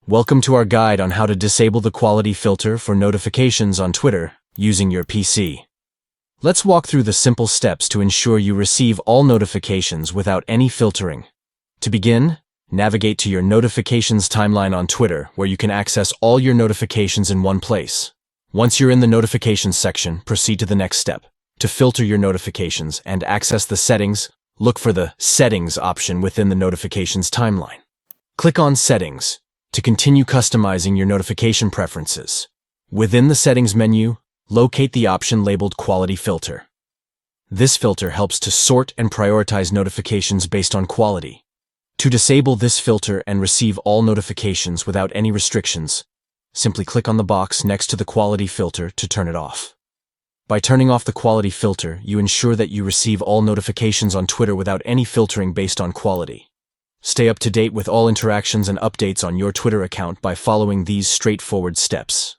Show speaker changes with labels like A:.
A: Welcome to our guide on how to disable the quality filter for notifications on Twitter using your PC. Let's walk through the simple steps to ensure you receive all notifications without any filtering. To begin, navigate to your notifications timeline on Twitter, where you can access all your notifications in one place. Once you're in the notifications section, proceed to the next step. To filter your notifications and access the settings, look for the Settings option within the notifications timeline. Click on Settings to continue customizing your notification preferences. Within the Settings menu, locate the option labeled Quality Filter. This filter helps to sort and prioritize notifications based on quality. To disable this filter and receive all notifications without any restrictions, simply click on the box next to the quality filter to turn it off. By turning off the quality filter, you ensure that you receive all notifications on Twitter without any filtering based on quality. Stay up to date with all interactions and updates on your Twitter account by following these straightforward steps.